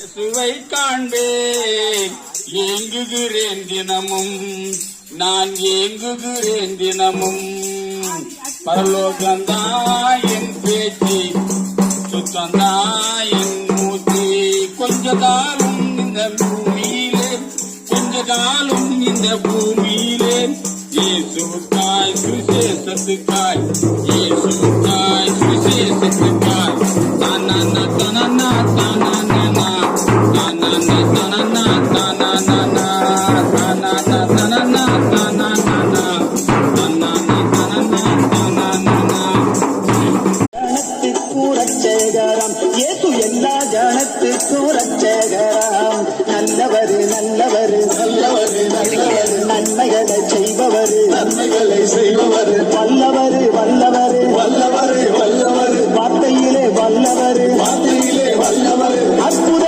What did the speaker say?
இயேசுவை காண்பேன் ஏங்குகிறேன் தினமும் நான் ஏங்குகிறேன் தினமும் பரலோகந்தான் என் பேச்சு சுத்தந்தான் என் மூச்சு கொஞ்ச காலம் இந்த பூமியிலே கொஞ்ச காலம் இந்த பூமியிலே இயேசுவுக்காய் சுவிசேஷத்துக்காய் இயேசுவுக்காய் சுவிசேஷத்துக்காய் தானா தானா தானா எல்லா ஜனத்துக்கும் ரட்சகராம் நல்லவர் நல்லவர் நல்லவர் நல்லவர் நன்மைகளை செய்பவர் வல்லவர்